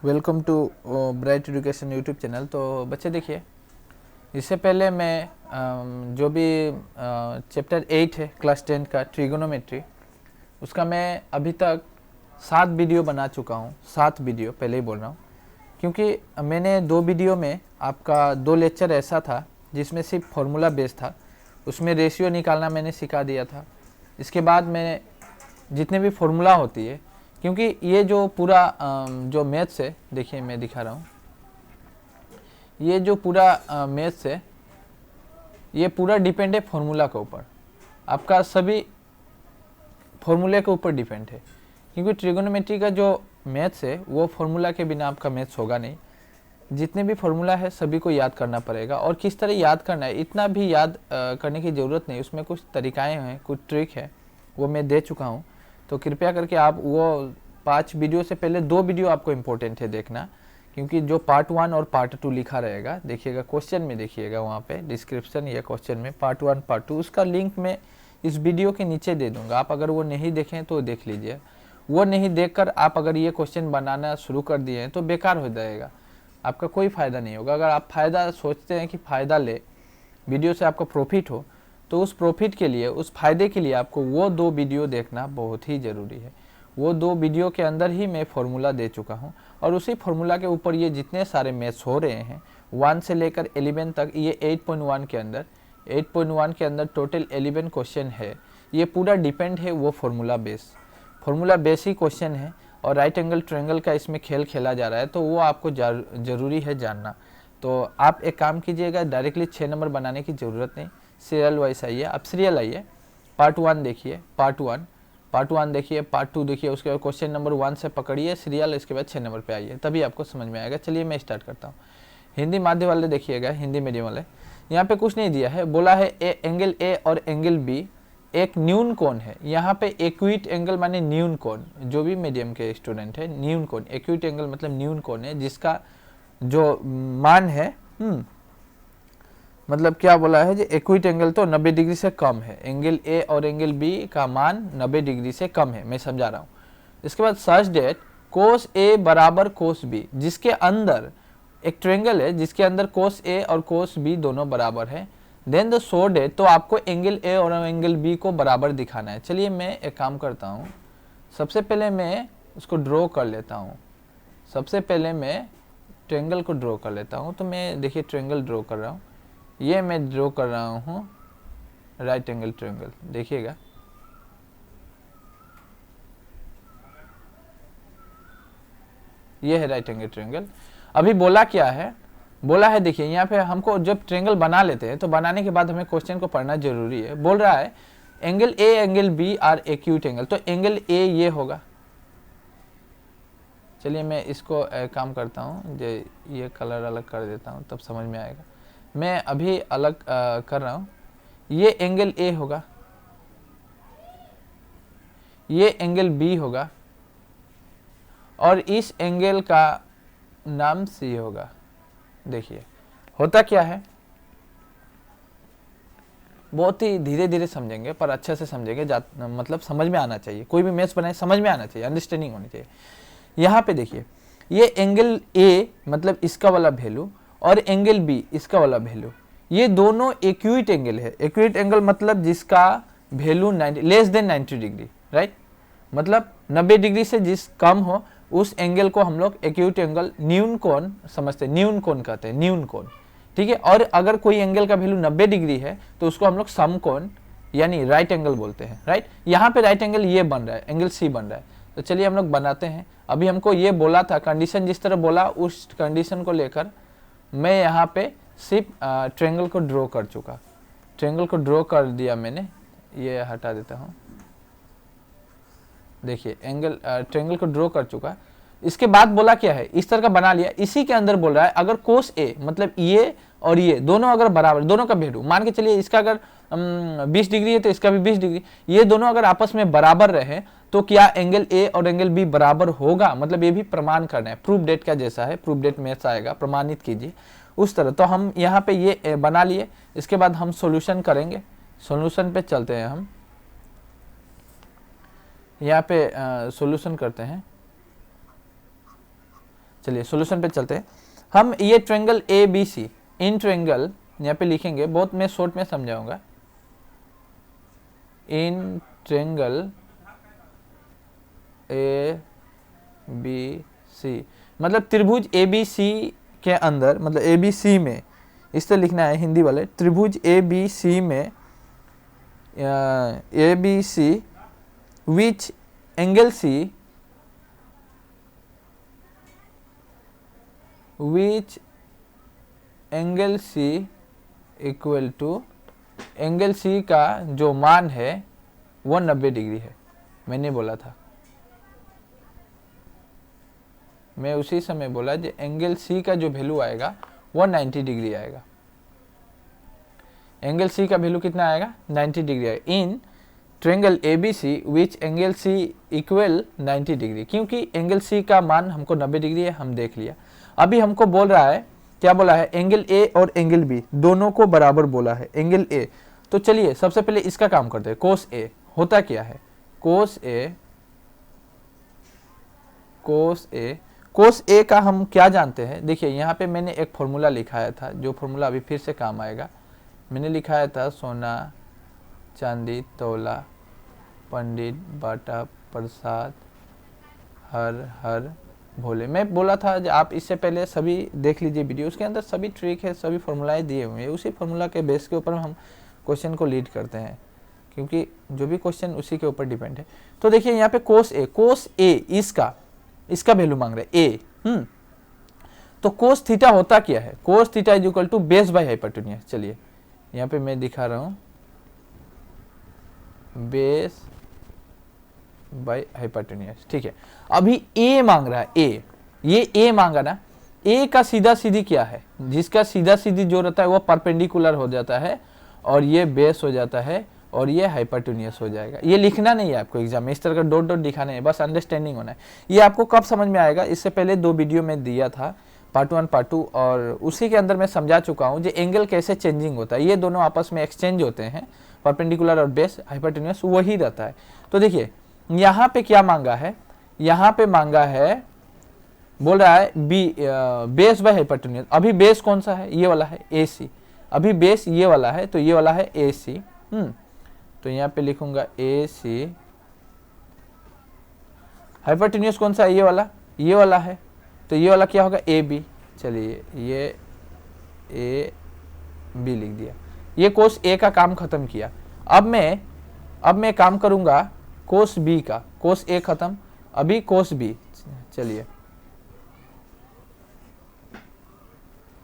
Welcome to bright education YouTube channel. तो बच्चे देखिए, इससे पहले मैं जो भी चैप्टर 8 है क्लास 10 का ट्रिगोनोमेट्री, उसका मैं अभी तक 7 वीडियो बना चुका हूँ। 7 वीडियो पहले ही बोल रहा हूँ, क्योंकि मैंने 2 वीडियो में आपका 2 लेक्चर ऐसा था जिसमें सिर्फ फॉर्मूला बेस था, उसमें रेशियो निकालना मैंने सिखा दिया था। इसके बाद मैं जितने भी फॉर्मूला होती है, क्योंकि ये जो पूरा जो मैथ्स है, देखिए मैं दिखा रहा हूँ, ये जो पूरा मैथ्स है ये पूरा डिपेंड है फॉर्मूला के ऊपर। आपका सभी फॉर्मूले के ऊपर डिपेंड है, क्योंकि ट्रिगोनोमेट्री का जो मैथ्स है वो फॉर्मूला के बिना आपका मैथ्स होगा नहीं। जितने भी फॉर्मूला है सभी को याद करना पड़ेगा, और किस तरह याद करना है इतना भी याद करने की ज़रूरत नहीं, उसमें कुछ तरीकाएँ हैं, कुछ ट्रिक है, वो मैं दे चुका हूँ। तो कृपया करके आप वो 5 वीडियो से पहले 2 वीडियो आपको इम्पोर्टेंट है देखना, क्योंकि जो पार्ट 1 और पार्ट 2 लिखा रहेगा, देखिएगा क्वेश्चन में, देखिएगा वहाँ पे डिस्क्रिप्शन या क्वेश्चन में पार्ट 1 पार्ट 2 उसका लिंक मैं इस वीडियो के नीचे दे दूंगा। आप अगर वो नहीं देखें तो देख लीजिए। वो नहीं देखकर आप अगर ये क्वेश्चन बनाना शुरू कर दिए हैं तो बेकार हो जाएगा, आपका कोई फ़ायदा नहीं होगा। अगर आप फ़ायदा सोचते हैं कि फ़ायदा ले, वीडियो से आपको प्रॉफिट हो, तो उस प्रॉफिट के लिए, उस फायदे के लिए आपको वो 2 वीडियो देखना बहुत ही ज़रूरी है। वो 2 वीडियो के अंदर ही मैं फॉर्मूला दे चुका हूँ, और उसी फॉर्मूला के ऊपर ये जितने सारे मैथ्स हो रहे हैं 1 से लेकर 11 तक, ये 8.1 के अंदर, 8.1 के अंदर टोटल 11 क्वेश्चन है। ये पूरा डिपेंड है वो फॉर्मूला बेस ही क्वेश्चन है, और राइट एंगल ट्रायंगल का इसमें खेल खेला जा रहा है, तो वो आपको ज़रूरी है जानना। तो आप एक काम कीजिएगा, डायरेक्टली 6 नंबर बनाने की ज़रूरत नहीं, सीरियल वाइज आइए। आप सीरियल आइए, पार्ट 1 देखिए, पार्ट 1 देखिए, पार्ट 2 देखिए, उसके बाद क्वेश्चन नंबर 1 से पकड़िए सीरियल, इसके बाद 6 नंबर पे आइए, तभी आपको समझ में आएगा। चलिए मैं स्टार्ट करता हूँ। हिंदी माध्यम वाले देखिएगा, हिंदी मीडियम वाले, यहाँ पे कुछ नहीं दिया है, बोला है एंगल ए और एंगल बी एक न्यून कोण है। यहाँ पे एक्विट एंगल माने न्यून कोण, जो भी मीडियम के स्टूडेंट है, न्यून कोण, एक्विट एंगल मतलब न्यून कोण है, जिसका जो मान है मतलब क्या बोला है, जो एक्विट एंगल तो 90 डिग्री से कम है। एंगल ए और एंगल बी का मान 90 डिग्री से कम है, मैं समझा रहा हूँ। इसके बाद सच डेट कोस ए बराबर कोस बी, जिसके अंदर एक ट्रायंगल है जिसके अंदर कोस ए और कोस बी दोनों बराबर है। देन द सो डेट, तो आपको एंगल ए और एंगल बी को बराबर दिखाना है। चलिए मैं एक काम करता हूँ, सबसे पहले मैं उसको ड्रॉ कर लेता हूँ। सबसे पहले मैं ट्रायंगल को ड्रॉ कर लेता हूँ। तो मैं देखिए ट्रायंगल ड्रॉ कर रहा हूँ, ये मैं ड्रॉ कर रहा हूँ राइट एंगल ट्रायंगल, देखिएगा। ये है राइट एंगल ट्रायंगल। अभी बोला क्या है, बोला है देखिए यहाँ पे, हमको जब ट्रायंगल बना लेते हैं तो बनाने के बाद हमें क्वेश्चन को पढ़ना जरूरी है। बोल रहा है angle A angle B are acute angle, तो एंगल ए ये होगा। चलिए मैं इसको काम करता हूँ, जो ये कलर अलग कर देता हूँ तब समझ में आएगा। मैं अभी अलग कर रहा हूँ। ये एंगल ए होगा, ये एंगल बी होगा, और इस एंगल का नाम सी होगा। देखिए होता क्या है, बहुत ही धीरे धीरे समझेंगे पर अच्छे से समझेंगे, मतलब समझ में आना चाहिए। कोई भी मैथ्स बनाए समझ में आना चाहिए, अंडरस्टैंडिंग होनी चाहिए। यहाँ पे देखिए, ये एंगल ए मतलब इसका वाला वैल्यू, और एंगल बी इसका वाला वैल्यू, ये दोनों एक्यूट एंगल है। एक्यूट एंगल मतलब जिसका value less than 90 degree, right, मतलब 90 डिग्री से जिस कम हो उस एंगल को हम लोग एक्यूट एंगल, न्यून कोण समझते हैं, न्यून कोण कहते हैं, न्यून कोण, ठीक है। और अगर कोई एंगल का वैल्यू 90 डिग्री है तो उसको हम लोग समकोण यानी राइट एंगल बोलते हैं, राइट। यहाँ पे राइट एंगल ये बन रहा है, एंगल सी बन रहा है। तो चलिए हम लोग बनाते हैं। अभी हमको ये बोला था, कंडीशन जिस तरह बोला उस कंडीशन को लेकर मैं यहाँ पे सिर्फ ट्रायंगल को ड्रॉ कर चुका, ट्रायंगल को ड्रॉ कर दिया मैंने। ये हटा देता हूँ, देखिए एंगल ट्रायंगल को ड्रॉ कर चुका। इसके बाद बोला क्या है, इस तरह का बना लिया। इसी के अंदर बोल रहा है अगर कोस ए मतलब ये और ये दोनों अगर बराबर, दोनों का वैल्यू मान के चलिए, इसका अगर 20 डिग्री है तो इसका भी 20 डिग्री, ये दोनों अगर आपस में बराबर रहे तो क्या एंगल ए और एंगल बी बराबर होगा, मतलब ये भी प्रमाण करना है। प्रूफ डेट का जैसा है, प्रूफ डेट मैथ्स आएगा, प्रमाणित कीजिए उस तरह। तो हम यहाँ पे ये बना लिए। इसके बाद हम सोल्यूशन करेंगे, सोल्यूशन पे चलते हैं। हम यहाँ पे सॉल्यूशन करते हैं। चलिए सॉल्यूशन पे चलते हैं। हम ये triangle A B C, in triangle यहाँ पे लिखेंगे, बहुत मैं शॉर्ट में समझाऊंगा। इन ट्रायंगल ए बी सी मतलब त्रिभुज ए बी सी के अंदर, मतलब ए बी सी में, इस तरह लिखना है हिंदी वाले, त्रिभुज ए बी सी में A B C which angle C which angle C equal to, angle C का जो मान है वो 90 डिग्री है। मैंने बोला था, मैं उसी समय बोला जो एंगल सी का जो वैल्यू आएगा वो 90 डिग्री आएगा। एंगल सी का वैल्यू कितना आएगा? 90 डिग्री आएगा। In triangle A B C which angle C equal 90 degree, क्योंकि एंगल सी का मान हमको 90 डिग्री है, हम देख लिया। अभी हमको बोल रहा है, क्या बोला है? एंगल ए और एंगल बी दोनों को बराबर बोला है, एंगल ए। तो चलिए सबसे पहले इसका काम करते हैं। कोस ए होता क्या है? कोस ए का हम क्या जानते हैं? देखिए यहाँ पे मैंने एक फॉर्मूला लिखाया था, जो फॉर्मूला अभी फिर से काम आएगा। मैंने लिखाया था सोना चांदी तौला पंडित बाटा प्रसाद हर हर भोले। मैं बोला था कि आप इससे पहले सभी देख लीजिए वीडियो, उसके अंदर सभी ट्रिक है, सभी फॉर्मूलाएं दिए हुए हैं। उसी फॉर्मूला के बेस के ऊपर हम क्वेश्चन को लीड करते हैं, क्योंकि जो भी क्वेश्चन उसी के ऊपर डिपेंड है। तो देखिए यहाँ पे कोस ए इसका वैल्यू मांग रहे ए। तो कोस थीटा होता क्या है? Cos theta is equal to base by hypotenuse. चलिए यहाँ पे मैं दिखा रहा हूं, बेस बाय हाइपोटेन्यूज। ठीक है, अभी ए मांग रहा है, ये ए मांगा ना। ए का सीधा सीधी क्या है? जिसका सीधा सीधी जो रहता है वो परपेंडिकुलर हो जाता है, और ये बेस हो जाता है, और ये हाइपोटेन्यूज हो जाएगा। ये लिखना नहीं है आपको एग्जाम में, इस तरह का डॉट डॉट दिखाने है, बस अंडरस्टैंडिंग होना है। ये आपको कब समझ में आएगा? इससे पहले 2 वीडियो में दिया था, पार्ट 1 पार्ट 2, और उसी के अंदर मैं समझा चुका हूँ जो एंगल कैसे चेंजिंग होता है। ये दोनों आपस में एक्सचेंज होते हैं, परपेंडिकुलर और बेस हाइपोटेन्यूज वही रहता है। तो देखिए यहाँ पे क्या मांगा है? यहाँ पे मांगा है, बोल रहा है बेस बाय हाइपोटेन्यूज। अभी बेस कौन सा है? ये वाला है AC। अभी बेस ये वाला है, तो ये वाला है AC। तो यहाँ पे लिखूंगा AC। हाइपोटेन्यूज कौन सा है? ये वाला है, तो ये वाला क्या होगा? AB। चलिए ये AB लिख दिया। ये कोस A का काम खत्म किया। अब मैं काम करूंगा कोस B का। कोस A खत्म, अभी कोस B। चलिए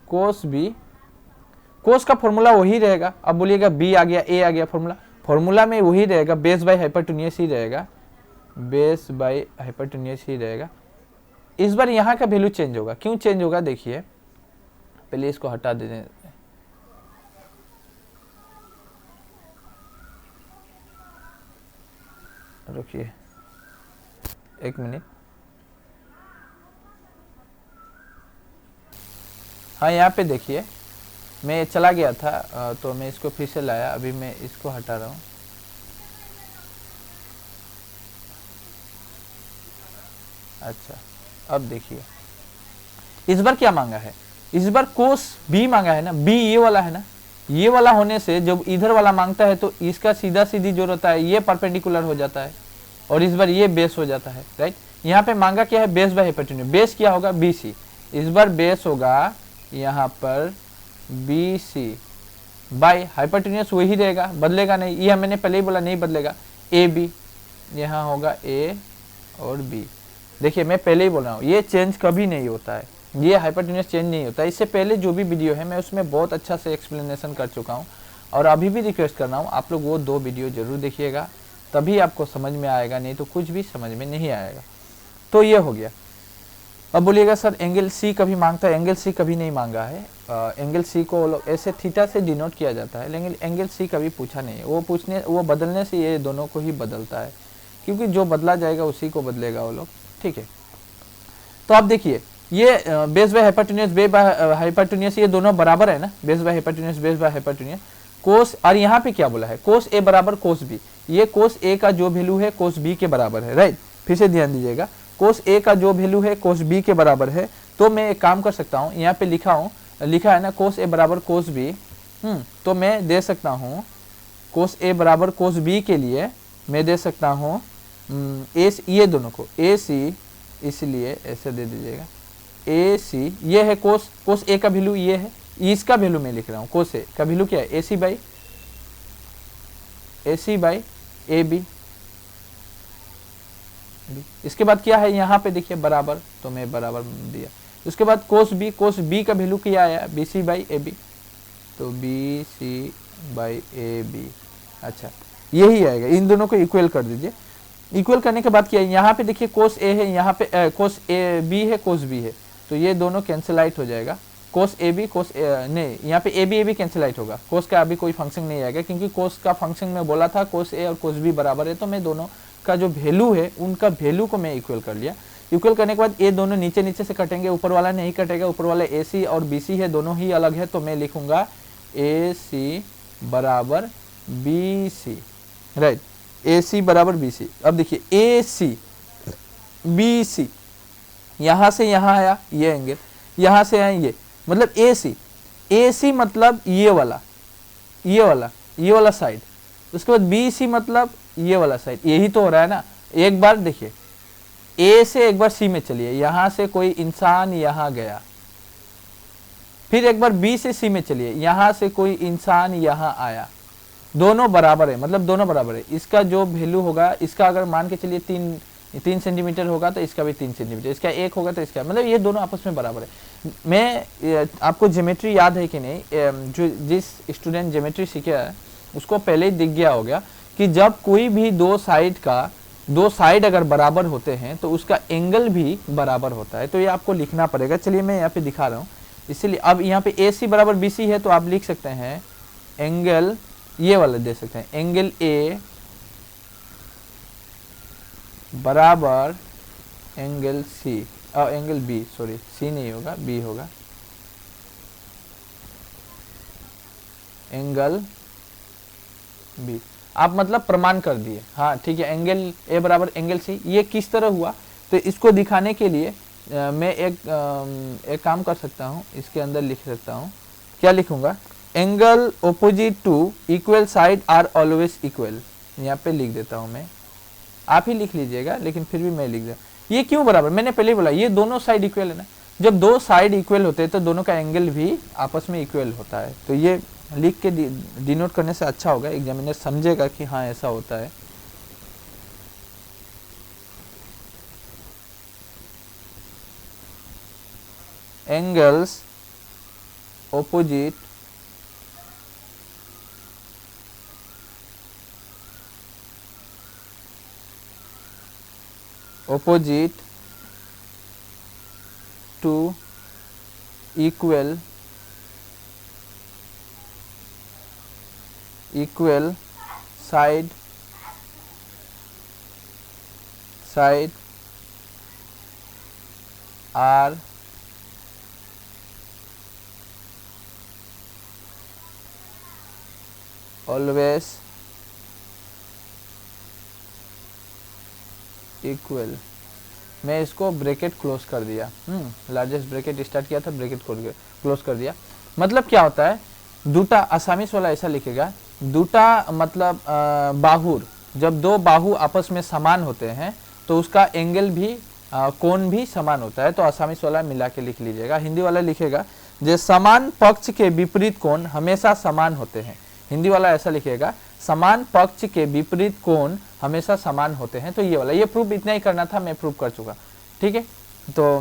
कोस B, कोस का फॉर्मूला वही रहेगा। अब बोलिएगा B आ गया, A आ गया, फॉर्मूला में वही रहेगा, बेस बाय हाइपोटेन्यूज ही रहेगा, बेस बाय हाइपोटेन्यूज ही रहेगा। इस बार यहाँ का वैल्यू चेंज होगा। क्यों चेंज होगा? देखिए पहले इसको हटा दें। रुकिए 1 मिनट। हाँ यहाँ पे देखिए, मैं चला गया था तो मैं इसको फिर से लाया। अभी मैं इसको हटा रहा हूँ। अच्छा, अब देखिए इस बार क्या मांगा है? इस बार कोस B मांगा है ना। B ये वाला है ना, ये वाला होने से जब इधर वाला मांगता है तो इसका सीधा सीधी जो रहता है ये परपेंडिकुलर हो जाता है, और इस बार ये बेस हो जाता है, राइट। यहाँ पे मांगा क्या है? Base by hypotenuse. बेस क्या होगा? BC। इस बार बेस होगा यहाँ पर BC बाय हाइपोटेन्यूज वही रहेगा, बदलेगा नहीं। ये मैंने पहले ही बोला नहीं बदलेगा। AB यहाँ होगा A और B। देखिए मैं पहले ही बोल रहा हूँ, ये चेंज कभी नहीं होता है, ये हाइपोटेन्यूज चेंज नहीं होता है। इससे पहले जो भी वीडियो है मैं उसमें बहुत अच्छा से एक्सप्लेनेशन कर चुका हूँ, और अभी भी रिक्वेस्ट कर रहा हूँ आप लोग वो 2 वीडियो जरूर देखिएगा, तभी आपको समझ में आएगा, नहीं तो कुछ भी समझ में नहीं आएगा। तो ये हो गया। अब बोलिएगा सर एंगल C कभी मांगता है? एंगल C कभी नहीं मांगा है। एंगल C को ऐसे थीटा से डिनोट किया जाता है, लेकिन एंगल C कभी पूछा नहीं है। वो बदलने से ये दोनों को ही बदलता है, क्योंकि जो बदला जाएगा उसी को बदलेगा वो लोग, ठीक है। तो आप देखिए ये base by hypotenuse, base by hypotenuse ये दोनों बराबर है ना, base by hypotenuse, base by hypotenuse. Cos, और यहाँ पे क्या बोला है? कोस A बराबर कोस B। ये कोस A का जो वैल्यू है कोस B के बराबर है, राइट। फिर से ध्यान दीजिएगा, कोस A का जो वैल्यू है कोस B के बराबर है, तो मैं एक काम कर सकता हूँ, यहाँ पे लिखा है ना कोस ए बराबर कोस बी, तो मैं दे सकता हूँ कोस ए बराबर कोस बी के लिए मैं दे सकता हूँ ये दोनों को ए सी, इसलिए ऐसे दे दीजिएगा ए सी, ये है कोस ए का वैल्यू, ये है इसका वैल्यू मैं लिख रहा हूँ, कोस ए का वैल्यू क्या है ए सी बाई ए बी। इसके बाद क्या है यहाँ पे देखिए बराबर, तो मैं बराबर दिया। उसके बाद कोस बी का वैल्यू क्या आया B C by A B, तो B C by A B. अच्छा यही आएगा, इन दोनों को इक्वल कर दीजिए। इक्वल करने के बाद क्या है यहाँ पे देखिए कोस ए है, यहाँ पे कोस ए बी है, कोस बी है, तो ये दोनों कैंसिल आउट हो जाएगा। कोस ए बी नहीं, यहाँ पे ए बी कैंसिल आउट होगा, कोस का अभी कोई फंक्शन नहीं आएगा, क्योंकि कोस का फंक्शन में बोला था कोस ए और कोस बी बराबर है, तो मैं दोनों का जो वैल्यू है उनका वैल्यू को मैं इक्वल कर लिया। इक्वल करने के बाद ये दोनों नीचे से कटेंगे, ऊपर वाला नहीं कटेगा, ऊपर वाला ए सी और बी सी है, दोनों ही अलग है, तो मैं लिखूंगा ए सी बराबर बी सी, राइट, ए सी बराबर बी सी। अब देखिए ए सी बी सी, यहाँ से यहाँ आया ये एंगल, यहाँ से आया ये, मतलब ए सी मतलब ये वाला साइड, उसके बाद बी सी मतलब ये वाला साइड, यही तो हो रहा है ना। एक बार देखिए ए से एक बार सी में चलिए, यहां से कोई इंसान यहां गया, फिर एक बार बी से सी में चलिए, यहां से कोई इंसान यहां आया, दोनों बराबर है, मतलब दोनों बराबर है। इसका जो वैल्यू होगा, इसका अगर मान के चलिए 3 सेंटीमीटर होगा तो इसका भी 3 सेंटीमीटर, इसका 1 होगा तो इसका, मतलब ये दोनों आपस में बराबर है। मैं आपको ज्योमेट्री याद है कि नहीं, जो जिस स्टूडेंट ज्योमेट्री सीखे है उसको पहले ही दिख गया होगा कि जब कोई भी दो साइड अगर बराबर होते हैं तो उसका एंगल भी बराबर होता है, तो ये आपको लिखना पड़ेगा। चलिए मैं यहाँ पे दिखा रहा हूँ, इसीलिए अब यहाँ पे ए सी बराबर बी सी है, तो आप लिख सकते हैं एंगल, ये वाला दे सकते हैं एंगल ए बराबर angle C, angle B, sorry C नहीं होगा बी होगा, एंगल बी। आप मतलब प्रमाण कर दिए, हाँ ठीक है, एंगल ए बराबर एंगल सी। ये किस तरह हुआ, तो इसको दिखाने के लिए मैं एक काम कर सकता हूँ, इसके अंदर लिख सकता हूँ, क्या लिखूंगा, angle opposite to equal side are always equal, यहाँ पे लिख देता हूँ मैं, आप ही लिख लीजिएगा, लेकिन फिर भी मैं लिख दूँ। ये क्यों बराबर, मैंने पहले ही बोला ये दोनों साइड इक्वल है ना, जब दो साइड इक्वल होते हैं तो दोनों का एंगल भी आपस में इक्वल होता है, तो ये लिख के डिनोट करने से अच्छा होगा, एग्जामिनर समझेगा कि हाँ ऐसा होता है। Angles opposite to equal side are always equal. मैं इसको ब्रैकेट क्लोज कर दिया, लार्जेस्ट ब्रैकेट स्टार्ट किया था, ब्रैकेट क्लोज कर दिया। मतलब क्या होता है, दूटा असामीस वाला ऐसा लिखेगा, दूटा मतलब बाहुर, जब दो बाहु आपस में समान होते हैं तो उसका एंगल भी कोण भी समान होता है, तो असामीस वाला मिला के लिख लीजिएगा। हिंदी वाला लिखेगा जो समान पक्ष के विपरीत कोण हमेशा समान होते हैं, हिंदी वाला ऐसा लिखेगा समान पक्ष के विपरीत कोण हमेशा समान होते हैं। तो ये वाला, ये प्रूफ इतना ही करना था, मैं प्रूफ कर चुका, ठीक है। तो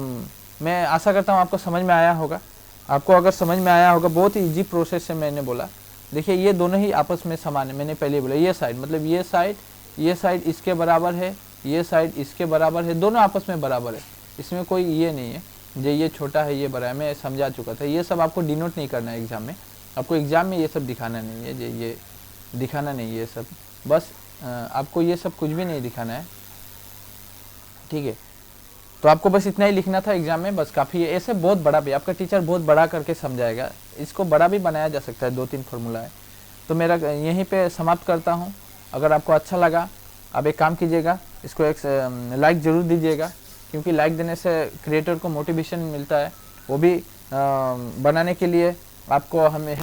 मैं आशा करता हूँ आपको समझ में आया होगा। आपको अगर समझ में आया होगा, बहुत ही इजी प्रोसेस से मैंने बोला। देखिए ये दोनों ही आपस में समान है, मैंने पहले बोला ये साइड मतलब ये साइड इसके बराबर है, ये साइड इसके बराबर है, दोनों आपस में बराबर है, इसमें कोई ये नहीं है जो ये छोटा है ये बड़ा है, मैं समझा चुका था। ये सब आपको डिनोट नहीं करना है एग्जाम में, आपको एग्जाम में ये सब दिखाना नहीं है, ये दिखाना नहीं है ये सब, बस आपको ये सब कुछ भी नहीं दिखाना है, ठीक है। तो आपको बस इतना ही लिखना था एग्जाम में, बस काफ़ी है। ऐसे बहुत बड़ा भी आपका टीचर बहुत बड़ा करके समझाएगा, इसको बड़ा भी बनाया जा सकता है, 2-3 फॉर्मूला है। तो मेरा यहीं पे समाप्त करता हूँ। अगर आपको अच्छा लगा, आप एक काम कीजिएगा, इसको एक लाइक ज़रूर दीजिएगा, क्योंकि लाइक देने से क्रिएटर को मोटिवेशन मिलता है, वो भी बनाने के लिए आपको हमें